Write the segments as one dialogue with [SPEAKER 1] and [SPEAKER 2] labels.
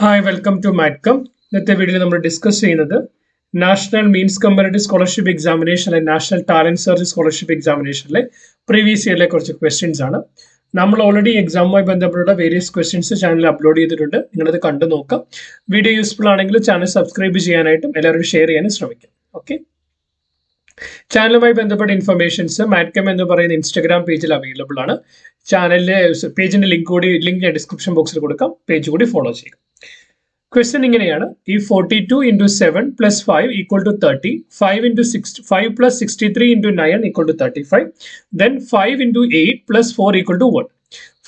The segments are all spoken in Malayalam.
[SPEAKER 1] Hi welcome to മാറ്റ്കം. ഇന്നത്തെ വീഡിയോയിൽ നമ്മൾ ഡിസ്കസ് ചെയ്യുന്നത് national means comparative scholarship examination അല്ലെങ്കിൽ നാഷണൽ ടാലന്റ് സെർച്ച് സ്കോളർഷിപ്പ് എക്സാമിനേഷനിലെ പ്രീവിയസ് ഇയറിലെ കുറച്ച് ക്വസ്റ്റ്യൻസ് ആണ്. നമ്മൾ ഓൾറെഡി എക്സാമുമായി ബന്ധപ്പെട്ട വേരിയസ് ക്വസ്റ്റ്യൻസ് ചാനലിൽ അപ്ലോഡ് ചെയ്തിട്ടുണ്ട്. നിങ്ങളത് കണ്ടു നോക്കാം. വീഡിയോ യൂസ്ഫുൾ ആണെങ്കിൽ ചാനൽ സബ്സ്ക്രൈബ് ചെയ്യാനായിട്ടും എല്ലാവരും ഷെയർ ചെയ്യാനും ശ്രമിക്കാം. ഓക്കെ, ചാനലുമായി ബന്ധപ്പെട്ട ഇൻഫർമേഷൻസ് മാറ്റ്കം എന്ന് പറയുന്ന ഇൻസ്റ്റാഗ്രാം പേജിൽ അവൈലബിൾ ആണ്. ചാനലിലെ പേജിന്റെ ലിങ്ക് ഞാൻ ഡിസ്ക്രിപ്ഷൻ ബോക്സിൽ കൊടുക്കാം. പേജ് കൂടി ഫോളോ ചെയ്യുക. ക്വസ്റ്റ്യൻ ഇങ്ങനെയാണ്: ഈ 42 into 7 plus 5 equal to 30, 5 plus 63 into 9 equal to 35, then 5 into 8 plus 4 equal to 1.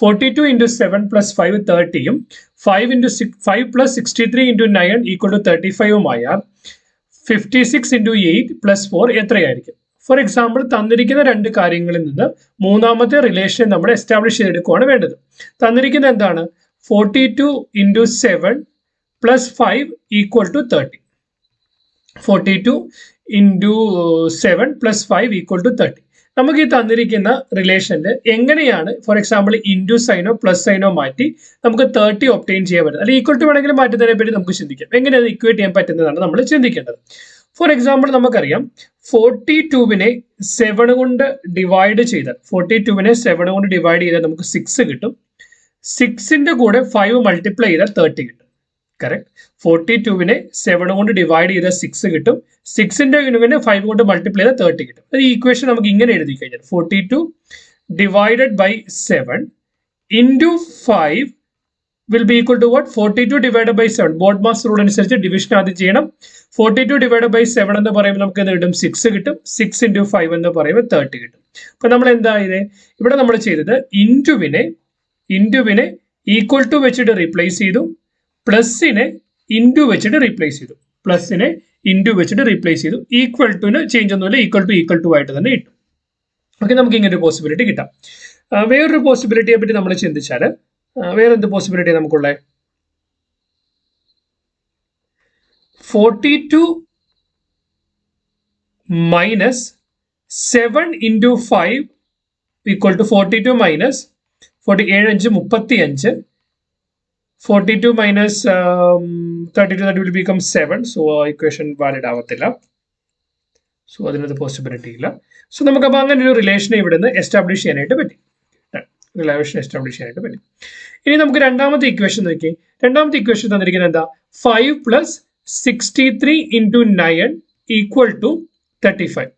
[SPEAKER 1] 42 into 7 plus 5 30യും 5 plus 63 into 9 equal to 35ഉം ആയാൽ 56 into 8 plus 4 എത്രയായിരിക്കും? ഫോർ എക്സാമ്പിൾ, തന്നിരിക്കുന്ന രണ്ട് കാര്യങ്ങളിൽ നിന്ന് മൂന്നാമത്തെ റിലേഷൻ നമ്മൾ എസ്റ്റാബ്ലിഷ് ചെയ്തെടുക്കുകയാണ് വേണ്ടത്. തന്നിരിക്കുന്നത് എന്താണ്? 42 into 7 plus 5 equal to 30. 42 into 7 plus 5 equal to 30. നമുക്ക് ഈ തന്നിരിക്കുന്ന റിലേഷനിൽ എങ്ങനെയാണ് ഫോർ എക്സാമ്പിൾ ഇൻറ്റു സൈനോ പ്ലസ് സൈനോ മാറ്റി നമുക്ക് 30 ഒബ്റ്റെയിൻ ചെയ്യാൻ പറ്റുന്നത്, അല്ലെങ്കിൽ ഈക്വൽ ടു വേണമെങ്കിൽ മാറ്റുന്നതിനെ പറ്റി നമുക്ക് ചിന്തിക്കാം. എങ്ങനെയാണ് ഇക്വേറ്റ് ചെയ്യാൻ പറ്റുന്നതാണ് നമ്മൾ ചിന്തിക്കേണ്ടത്. ഫോർ എക്സാമ്പിൾ, നമുക്കറിയാം 42വിനെ 7 കൊണ്ട് ഡിവൈഡ് ചെയ്താൽ 42വിനെ 7 കൊണ്ട് ഡിവൈഡ് ചെയ്താൽ നമുക്ക് 6 കിട്ടും. 6ന്റെ കൂടെ 5 മൾട്ടിപ്ലൈ ചെയ്താൽ 30 കിട്ടും. കറക്റ്റ്. 42വിനെ 7 കൊണ്ട് ഡിവൈഡ് ചെയ്താൽ 6 കിട്ടും. 6ന്റെ 5 കൊണ്ട് മൾട്ടിപ്ലൈ ചെയ്താൽ 30 കിട്ടും. ഈ ഈക്വേഷൻ നമുക്ക് ഇങ്ങനെ എഴുതി കഴിഞ്ഞാൽ 42 divided by 7 into 5 will be equal to what? 42 divided by 7. Board mass rule അനുസരിച്ച് ഡിവിഷൻ ആദ്യം ചെയ്യണം. 42 divided by 7 എന്ന് പറയുമ്പോൾ നമുക്ക് എന്ത് കിട്ടും? 6 കിട്ടും. 6 into 5 എന്ന് പറയുമ്പോൾ 30 കിട്ടും. അപ്പൊ നമ്മൾ എന്താ ഇത് ഇവിടെ നമ്മൾ ചെയ്തത്? ഇൻറ്റുവിനെ ഈക്വൽ ടു വെച്ചിട്ട് റീപ്ലേസ് ചെയ്തു. പ്ലസിനെ ഇൻറ്റു വെച്ചിട്ട് റീപ്ലേസ് ചെയ്തു. ഈക്വൽ ടുന് ചേഞ്ച് ഒന്നുമില്ല. ഈക്വൽ ടു ആയിട്ട് തന്നെ കിട്ടും. ഓക്കെ, നമുക്ക് ഇങ്ങനെ ഒരു പോസിബിലിറ്റി കിട്ടാം. വേറൊരു പോസിബിലിറ്റിയെ പറ്റി നമ്മൾ ചിന്തിച്ചാൽ വേറെന്ത് പോസിബിലിറ്റി നമുക്കുള്ളത്? 42 minus 7 into 5 equal to 42 minus 47 35. 42 minus 32, that will become 7. So equation valid ആവത്തില്ല. സോ അതിനകത്ത് പോസിബിലിറ്റി ഇല്ല. സോ നമുക്ക് അപ്പോൾ അങ്ങനെ ഒരു റിലേഷനെ ഇവിടെ നിന്ന് എസ്റ്റാബ്ലിഷ് ചെയ്യാനായിട്ട് പറ്റി. ഇനി നമുക്ക് രണ്ടാമത്തെ ഇക്വേഷൻ നോക്കി. രണ്ടാമത്തെ ഇക്വേഷൻ തന്നിരിക്കുന്നത് എന്താ? 5 plus 63 into 9 equal to 35.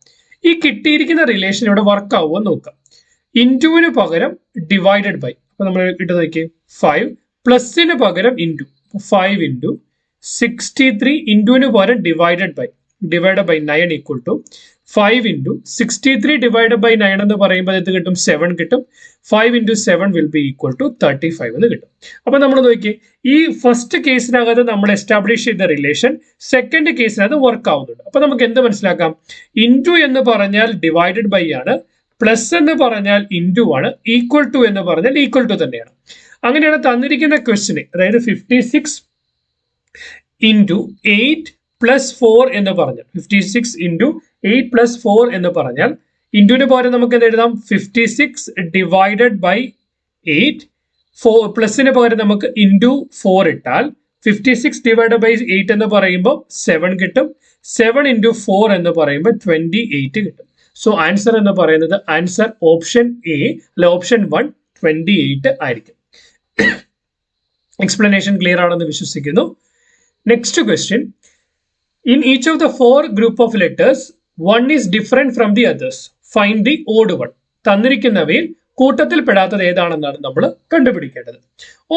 [SPEAKER 1] ഈ കിട്ടിയിരിക്കുന്ന റിലേഷൻ ഇവിടെ വർക്ക് ആവുമോ നോക്കാം. ഇൻറ്റുവിന് പകരം ഡിവൈഡഡ് ബൈ, അപ്പൊ നമ്മൾ ഇട്ട് നോക്കി 5 പ്ലസിന് പകരം ഇൻറ്റു 5 into 63 ഇൻറ്റുവിന് പകരം divide by 9 equal to 5 into 63 divided by 9 എന്ന് പറയുമ്പോൾ ഇത് കിട്ടും 7 കിട്ടും. 5 into 7 will be equal to 35 എന്ന് കിട്ടും. അപ്പൊ നമ്മൾ നോക്കി, ഈ ഫസ്റ്റ് കേസിനകത്ത് നമ്മൾ എസ്റ്റാബ്ലിഷ് ചെയ്ത റിലേഷൻ സെക്കൻഡ് കേസിനകത്ത് വർക്ക് ആവുന്നുണ്ട്. അപ്പൊ നമുക്ക് എന്ത് മനസ്സിലാക്കാം? ഇൻറ്റു എന്ന് പറഞ്ഞാൽ ഡിവൈഡഡ് ബൈ ആണ്, പ്ലസ് എന്ന് പറഞ്ഞാൽ ഇൻറ്റു ആണ്, ഈക്വൽ ടു എന്ന് പറഞ്ഞാൽ ഈക്വൽ ടു തന്നെയാണ്. അങ്ങനെയാണ് തന്നിരിക്കുന്ന ക്വസ്റ്റിന്, അതായത് 56 into 8 plus 4 എന്ന് പറഞ്ഞാൽ 56 into 8 plus 4 എന്ന് പറഞ്ഞാൽ ഇൻറ്റുവിന് പകരം നമുക്ക് എന്ത് എഴുതാം? 56 ഡിവൈഡഡ് ബൈ 8. പ്ലസിന് പകരം നമുക്ക് ഇൻറ്റു 4 ഇട്ടാൽ 56 ഡിവൈഡഡ് ബൈ 8 എന്ന് പറയുമ്പോൾ 7 കിട്ടും. 7 into 4 എന്ന് പറയുമ്പോൾ 28 കിട്ടും. സോ ആൻസർ എന്ന് പറയുന്നത് ആൻസർ ഓപ്ഷൻ എ അല്ല ഓപ്ഷൻ 1 28 ആയിരിക്കും. എക്സ്പ്ലനേഷൻ ക്ലിയർ ആണെന്ന് വിശ്വസിക്കുന്നു. Next question: in each of the 4 group of letters, one is different from the others. Find the odd one. തന്നിരിക്കുന്നവയിൽ കൂട്ടത്തിൽ പെടാത്തത് ഏതാണെന്നാണ് നമ്മൾ കണ്ടുപിടിക്കേണ്ടത്.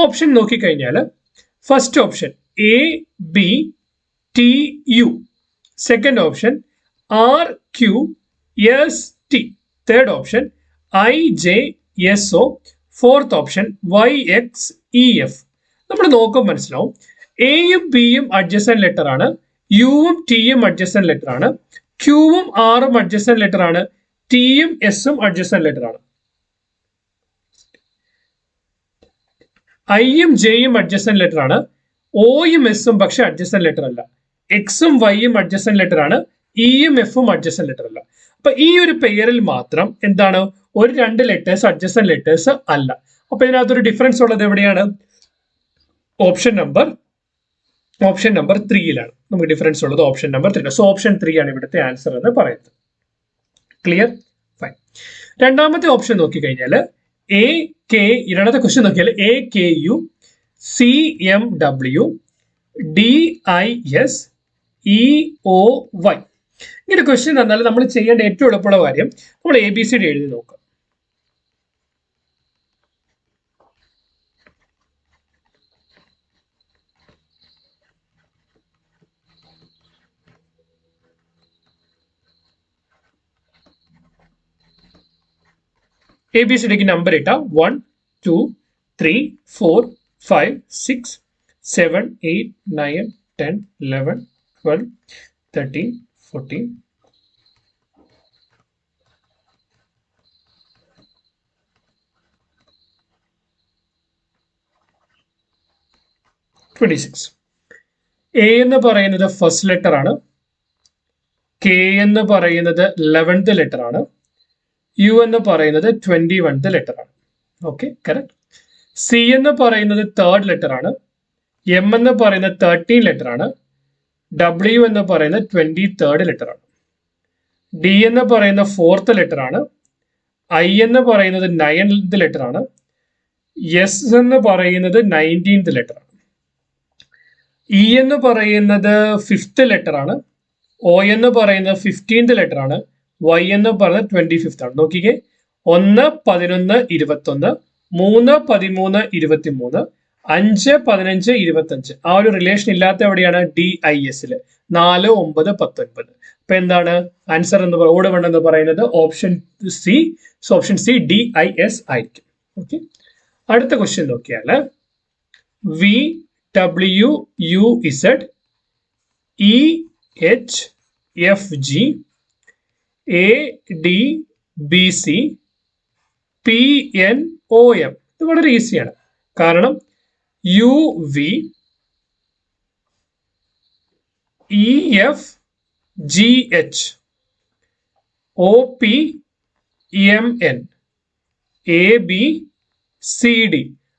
[SPEAKER 1] ഓപ്ഷൻ നോക്കിക്കഴിഞ്ഞാൽ first option ABTU, second option RQST, third option IJSO, fourth option YXEF. നമ്മൾ നോക്കുമ്പോൾ മനസ്സിലാവും എയും ബിയും അഡ്ജസന്റ് ലെറ്റർ ആണ്, യുവും ടിയും അഡ്ജസന്റ് ലെറ്റർ ആണ്, ക്യൂവും ആറും അഡ്ജസന്റ് ലെറ്റർ ആണ്, ടിയും എസും അഡ്ജസന്റ് ലെറ്റർ ആണ്. ഐയും ജെയും അഡ്ജസന്റ് ലെറ്റർ ആണ്, ഓയും എസും പക്ഷെ അഡ്ജസന്റ് ലെറ്റർ അല്ല. എക്സും വൈയും അഡ്ജസന്റ് ലെറ്റർ ആണ്, ഇയും എഫും അഡ്ജസന്റ് ലെറ്റർ അല്ല. അപ്പൊ ഈ ഒരു പെയറിൽ മാത്രം എന്താണ് ഒരു 2 ലെറ്റേഴ്സ് അഡ്ജസന്റ് ലെറ്റേഴ്സ് അല്ല. അപ്പൊ ഇതിനകത്തൊരു ഡിഫറൻസ് ഉള്ളത് എവിടെയാണ്? ഓപ്ഷൻ നമ്പർ ഓപ്ഷൻ നമ്പർ 3-ലാണ് നമുക്ക് ഡിഫറൻസ് ഉള്ളത്. Option number 3. സോ ഓപ്ഷൻ 3 ആണ് ഇവിടുത്തെ ആൻസർ എന്ന് പറയുന്നത്. ക്ലിയർ? ഫൈൻ. രണ്ടാമത്തെ ഓപ്ഷൻ നോക്കിക്കഴിഞ്ഞാൽ രണ്ടാമത്തെ ക്വസ്റ്റ്യൻ നോക്കിയാൽ AKU CMW DIS EOY. ഇങ്ങനെ ക്വസ്റ്റ്യൻ തന്നാൽ നമ്മൾ ചെയ്യേണ്ട ഏറ്റവും എളുപ്പമുള്ള കാര്യം നമ്മൾ ABCD എഴുതി നോക്കുക. ABCDക്ക് നമ്പർ ഇട്ട 1 2 3 4 5 6 7 8 9 10 11 12 13 14 26. A എന്ന് പറയുന്നത് ഫസ്റ്റ് ലെറ്റർ ആണ്. K എന്ന് പറയുന്നത് 11th ലെറ്റർ ആണ്. U എന്ന് പറയുന്നത് 21th ലെറ്റർ ആണ്. Okay, correct. C എന്ന് പറയുന്നത് 3rd ലെറ്റർ ആണ്. M എന്ന് പറയുന്നത് 13 ലെറ്റർ ആണ്. W എന്ന് പറയുന്നത് 23rd ലെറ്റർ ആണ്. D എന്ന് പറയുന്ന 4th ലെറ്റർ ആണ്. I എന്ന് പറയുന്നത് 9th ലെറ്റർ ആണ്. S എന്ന് പറയുന്നത് 19th ലെറ്റർ ആണ്. E എന്ന് പറയുന്നത് 5th ലെറ്റർ ആണ്. O എന്ന് പറയുന്നത് 15th ലെറ്റർ ആണ്. Y എന്ന് പറയുന്നത് 25th ആണ്. നോക്കിക്കേ, 1 11 21 3 13 23 5 15 25. ആ ഒരു റിലേഷൻ ഇല്ലാത്ത എവിടെയാണ്? DIS-ല് 4 9 19. അപ്പൊ എന്താണ് ആൻസർ എന്ന് ഓട് വേണ്ടെന്ന് പറയുന്നത് option C. So option C DIS ആയിരിക്കും. ഓക്കെ, അടുത്ത ക്വസ്റ്റ്യൻ നോക്കിയാൽ VWUZ EHFG ADBC PNOM. ഇത് വളരെ ഈസിയാണ്. കാരണം UV EFGH OPMN ABCD.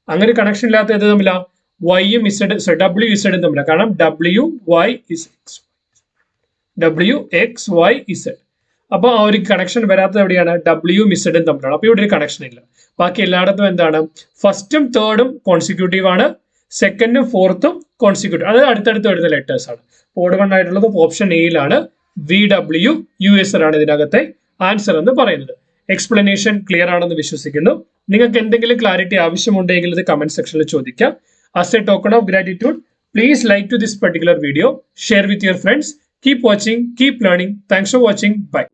[SPEAKER 1] അങ്ങനെ കണക്ഷൻ ഇല്ലാത്ത ഏത് തമ്മില? വൈയും WZ തമ്മില. കാരണം WXYZ. അപ്പൊ ആ ഒരു കണക്ഷൻ വരാത്തത് എവിടെയാണ്? Wയും Z തമ്മിലാണ്. അപ്പൊ ഇവിടെ ഒരു കണക്ഷൻ ഇല്ല. ബാക്കി എല്ലായിടത്തും എന്താണ്? ഫസ്റ്റും തേർഡും കോൺസിക്യൂട്ടീവ് ആണ്, സെക്കൻഡും ഫോർത്തും കോൺസിക്യൂട്ടീവ്. അത് അടുത്തടുത്ത് വരുന്ന ലെറ്റേഴ്സ് ആണ്. ഓർഡർ ആയിട്ടുള്ളത് ഓപ്ഷൻ എയിലാണ്. VWUZ ആണ് ഇതിനകത്തെ ആൻസർ എന്ന് പറയുന്നത്. എക്സ്പ്ലനേഷൻ ക്ലിയർ ആണെന്ന് വിശ്വസിക്കുന്നു. നിങ്ങൾക്ക് എന്തെങ്കിലും ക്ലാരിറ്റി ആവശ്യമുണ്ടെങ്കിൽ ഇത് കമന്റ് സെക്ഷനിൽ ചോദിക്കാം. As a token of gratitude, please like to this particular video, share with your friends. Keep watching, keep learning. Thanks for watching. Bye.